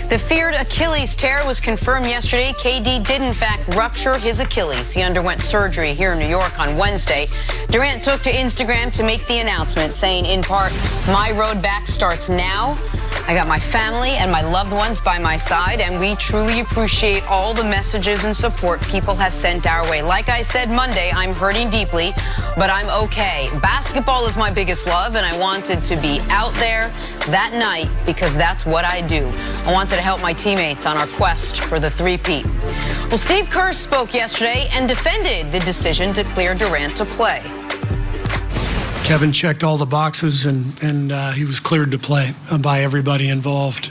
The feared Achilles tear was confirmed yesterday. KD did, in fact, rupture his Achilles. He underwent surgery here in New York on Wednesday. Durant took to Instagram to make the announcement, saying, in part, "My road back starts now. I got my family and my loved ones by my side, and we truly appreciate all the messages and support people have sent our way. Like I said Monday, I'm hurting deeply, but I'm okay. Basketball is my biggest love, and I wanted to be out there that night because that's what I do. I wanted to help my teammates on our quest for the three-peat." Well, Steve Kerr spoke yesterday and defended the decision to clear Durant to play. Kevin checked all the boxes, and he was cleared to play by everybody involved.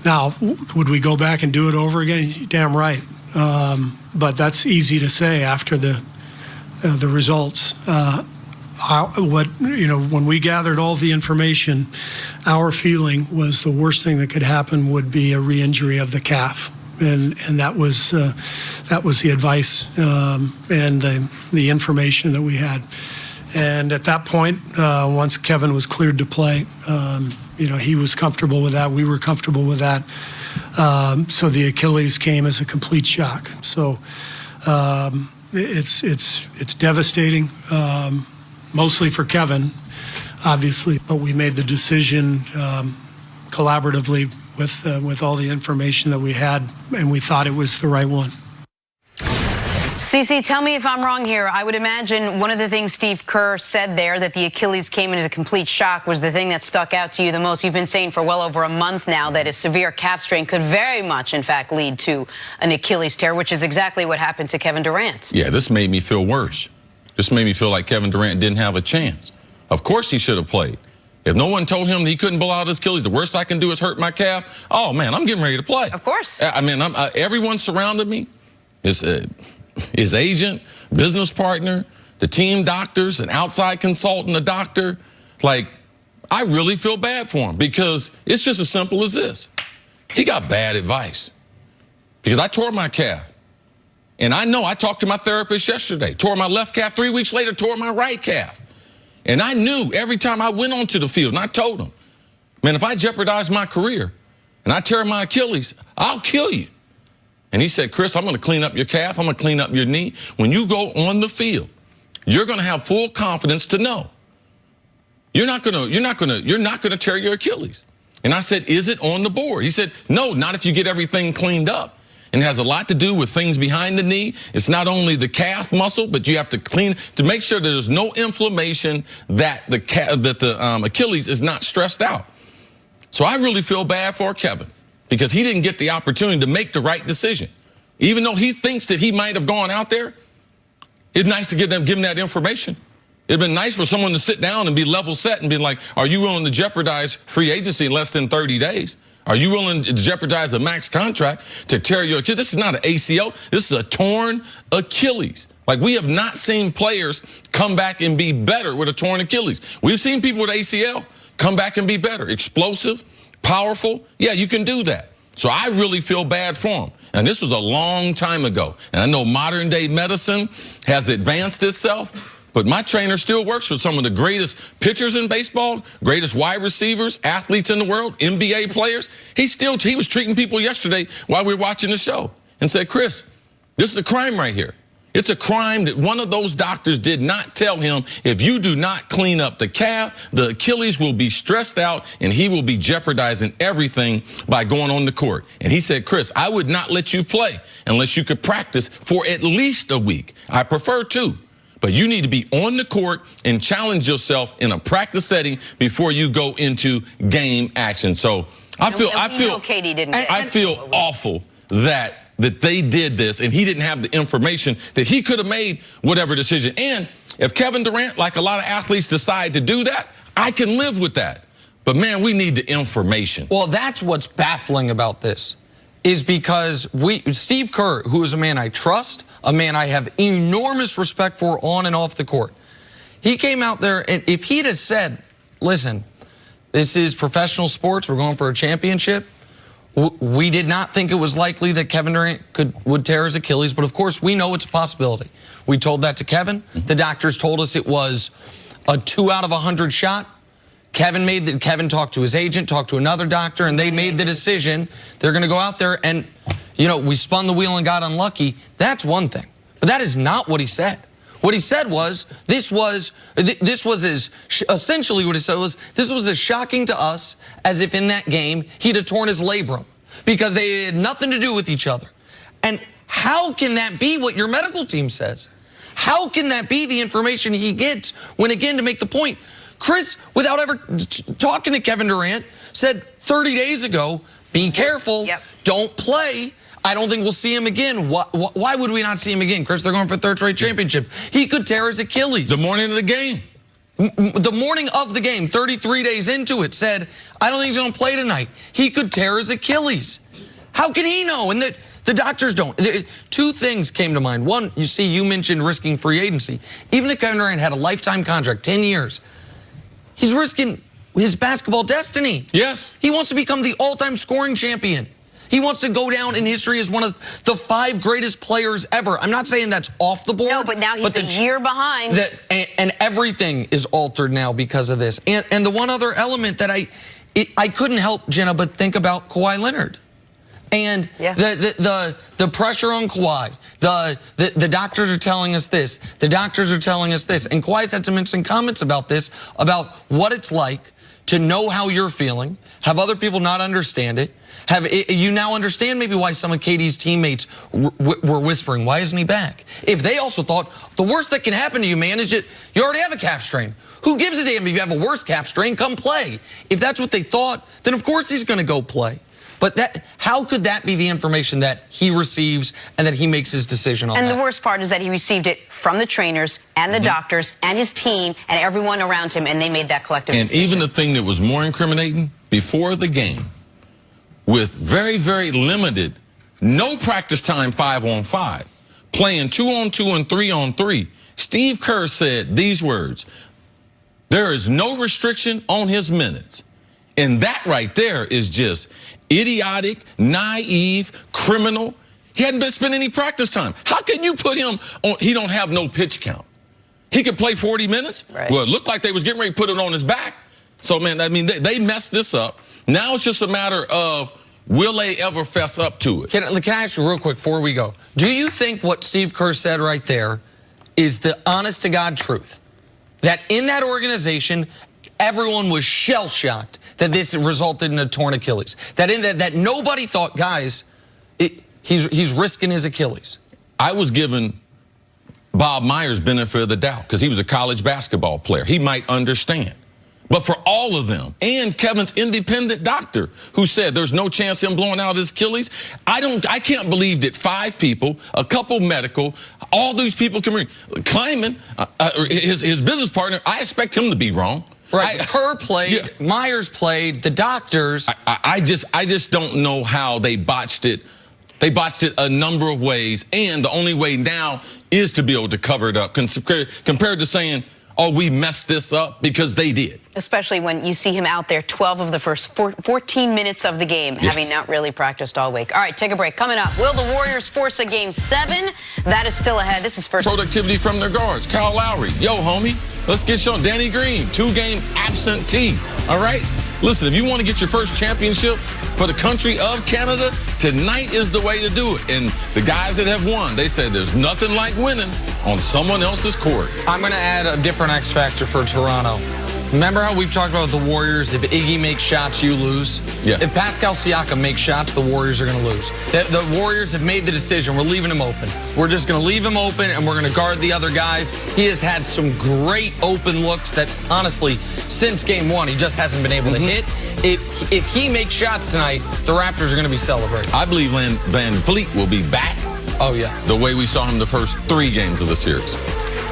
Now, would we go back and do it over again? Damn right. But that's easy to say after the results. When we gathered all the information, our feeling was the worst thing that could happen would be a re-injury of the calf. And that was the advice and the information that we had. And at that point, once Kevin was cleared to play, he was comfortable with that. We were comfortable with that. So the Achilles came as a complete shock. So it's devastating, mostly for Kevin, obviously. But we made the decision collaboratively with all the information that we had, and we thought it was the right one. Cece, tell me if I'm wrong here. I would imagine one of the things Steve Kerr said there, that the Achilles came into complete shock, was the thing that stuck out to you the most. You've been saying for well over a month now that a severe calf strain could very much, in fact, lead to an Achilles tear, which is exactly what happened to Kevin Durant. Yeah, this made me feel worse. This made me feel like Kevin Durant didn't have a chance. Of course he should have played. If no one told him that he couldn't blow out his Achilles, the worst I can do is hurt my calf. Oh, man, I'm getting ready to play. Of course. I mean, everyone surrounded me. His agent, business partner, the team doctors, an outside consultant, a doctor. Like, I really feel bad for him because it's just as simple as this. He got bad advice because I tore my calf. And I know, I talked to my therapist yesterday, tore my left calf, 3 weeks later, tore my right calf. And I knew every time I went onto the field, and I told him, man, if I jeopardize my career and I tear my Achilles, I'll kill you. And he said, Chris, I'm going to clean up your calf. I'm going to clean up your knee. When you go on the field, you're going to have full confidence to know you're not going to tear your Achilles. And I said, is it on the board? He said, no, not if you get everything cleaned up. And it has a lot to do with things behind the knee. It's not only the calf muscle, but you have to clean to make sure that there's no inflammation, that the Achilles is not stressed out. So I really feel bad for Kevin, because he didn't get the opportunity to make the right decision. Even though he thinks that he might have gone out there, it's nice to give him that information. It'd been nice for someone to sit down and be level set and be like, are you willing to jeopardize free agency in less than 30 days? Are you willing to jeopardize a max contract to tear your Achilles? This is not an ACL. This is a torn Achilles. Like, we have not seen players come back and be better with a torn Achilles. We've seen people with ACL come back and be better. Explosive, powerful. Yeah, you can do that. So I really feel bad for him. And this was a long time ago. And I know modern day medicine has advanced itself, but my trainer still works with some of the greatest pitchers in baseball, greatest wide receivers, athletes in the world, NBA players. He was treating people yesterday while we were watching the show and said, Chris, this is a crime right here. It's a crime that one of those doctors did not tell him, if you do not clean up the calf, the Achilles will be stressed out and he will be jeopardizing everything by going on the court. And he said, Chris, I would not let you play unless you could practice for at least a week. I prefer 2. But you need to be on the court and challenge yourself in a practice setting before you go into game action. So I feel awful that they did this and he didn't have the information that he could have made whatever decision. And if Kevin Durant, like a lot of athletes, decide to do that, I can live with that. But man, we need the information. Well, that's what's baffling about this, is because Steve Kerr, who is a man I trust, a man I have enormous respect for on and off the court, he came out there, and if he'd have said, listen, this is professional sports, we're going for a championship, we did not think it was likely that Kevin Durant would tear his Achilles, but of course we know it's a possibility. We told that to Kevin. The doctors told us it was a 2 out of 100 shot. Kevin talked to his agent, talked to another doctor, and they made the decision they're going to go out there and, you know, we spun the wheel and got unlucky. That's one thing. But that is not what he said. What he said was, essentially what he said was, this was as shocking to us as if in that game he'd have torn his labrum because they had nothing to do with each other. And how can that be what your medical team says? How can that be the information he gets when, again, to make the point, Chris, without ever talking to Kevin Durant, said 30 days ago, be careful, don't play. I don't think we'll see him again. Why would we not see him again? Chris, they're going for a third straight championship. He could tear his Achilles. The morning of the game. The morning of the game, 33 days into it, said, I don't think he's going to play tonight. He could tear his Achilles. How can he know? And the doctors don't. Two things came to mind. One, you mentioned risking free agency. Even if Kevin Durant had a lifetime contract, 10 years, he's risking his basketball destiny. Yes. He wants to become the all-time scoring champion. He wants to go down in history as one of the 5 greatest players ever. I'm not saying that's off the board. No, but now he's a year behind. And everything is altered now because of this. And the one other element that I couldn't help, Jenna, but think about Kawhi Leonard. And the pressure on Kawhi, the doctors are telling us this, the doctors are telling us this. And Kawhi's had some interesting comments about this, about what it's like to know how you're feeling, have other people not understand it. You now understand maybe why some of KD's teammates were whispering, why isn't he back? If they also thought, the worst that can happen to you, man, is you already have a calf strain. Who gives a damn if you have a worse calf strain? Come play. If that's what they thought, then of course he's going to go play. But how could that be the information that he receives and that he makes his decision on? And the worst part is that he received it from the trainers and the doctors and his team and everyone around him, and they made that collective decision. And even the thing that was more incriminating, before the game, with very, very limited, no practice time 5-on-5, playing 2-on-2 and 3-on-3, Steve Kerr said these words, there is no restriction on his minutes. And that right there is just idiotic, naive, criminal. He hadn't spent any practice time. How can you put him on? He don't have no pitch count. He could play 40 minutes. Right. Well, it looked like they was getting ready to put it on his back. So, man, I mean, they messed this up. Now it's just a matter of, will they ever fess up to it? Can I ask you real quick before we go? Do you think what Steve Kerr said right there is the honest-to-God truth? That in that organization, everyone was shell-shocked that this resulted in a torn Achilles. That nobody thought, guys, he's risking his Achilles. I was given Bob Myers benefit of the doubt because he was a college basketball player. He might understand. But for all of them, and Kevin's independent doctor who said there's no chance of him blowing out his Achilles, I can't believe that 5 people, a couple medical, all these people claiming his business partner, I expect him to be wrong. Right, Kerr played, Myers played, the doctors. I just don't know how they botched it. They botched it a number of ways, and the only way now is to be able to cover it up compared to saying, oh, we messed this up, because they did. Especially when you see him out there 12 of the first 14 minutes of the game, having not really practiced all week. All right, take a break. Coming up, will the Warriors force a Game 7? That is still ahead. This is first. Productivity from their guards. Kyle Lowry, yo, homie, let's get you on. Danny Green, 2-game absentee. All right? Listen, if you want to get your first championship for the country of Canada, tonight is the way to do it. And the guys that have won, they said there's nothing like winning on someone else's court. I'm going to add a different X factor for Toronto. Remember how we've talked about the Warriors, if Iggy makes shots, you lose? Yeah. If Pascal Siakam makes shots, the Warriors are going to lose. The Warriors have made the decision. We're leaving him open. We're just going to leave him open, and we're going to guard the other guys. He has had some great open looks that, honestly, since Game 1, he just hasn't been able to hit. If he makes shots tonight, the Raptors are going to be celebrating. I believe Van Vliet will be back. Oh, yeah. The way we saw him the first 3 games of the series.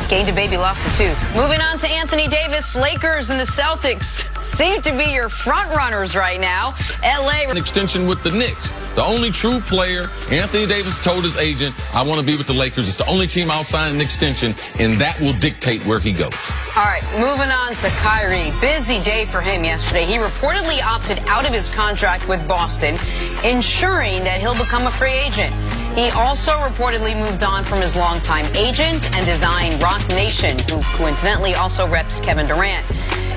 Gained a baby, lost a tooth. Moving on to Anthony Davis. Lakers and the Celtics seem to be your front runners right now. LA. An extension with the Knicks. The only true player, Anthony Davis told his agent, I want to be with the Lakers. It's the only team I'll sign an extension, and that will dictate where he goes. All right, moving on to Kyrie. Busy day for him yesterday. He reportedly opted out of his contract with Boston, ensuring that he'll become a free agent. He also reportedly moved on from his longtime agent and design Roc Nation, who coincidentally also reps Kevin Durant.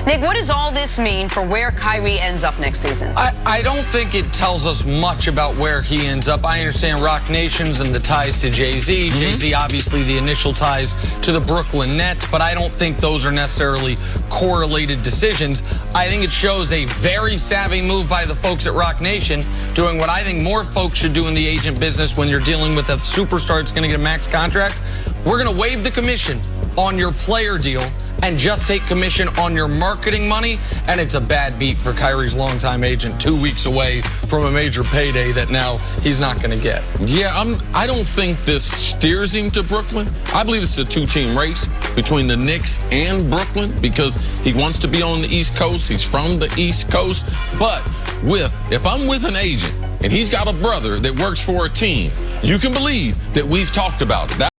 Nick, what does all this mean for where Kyrie ends up next season? I don't think it tells us much about where he ends up. I understand Rock Nations and the ties to Jay-Z. Jay-Z, obviously, the initial ties to the Brooklyn Nets, but I don't think those are necessarily correlated decisions. I think it shows a very savvy move by the folks at Rock Nation, doing what I think more folks should do in the agent business when you're dealing with a superstar that's going to get a max contract. We're going to waive the commission on your player deal and just take commission on your marketing money, and it's a bad beat for Kyrie's longtime agent, 2 weeks away from a major payday that now he's not going to get. Yeah, I don't think this steers him to Brooklyn. I believe it's a two-team race between the Knicks and Brooklyn because he wants to be on the East Coast. He's from the East Coast. But if I'm with an agent and he's got a brother that works for a team, you can believe that we've talked about it.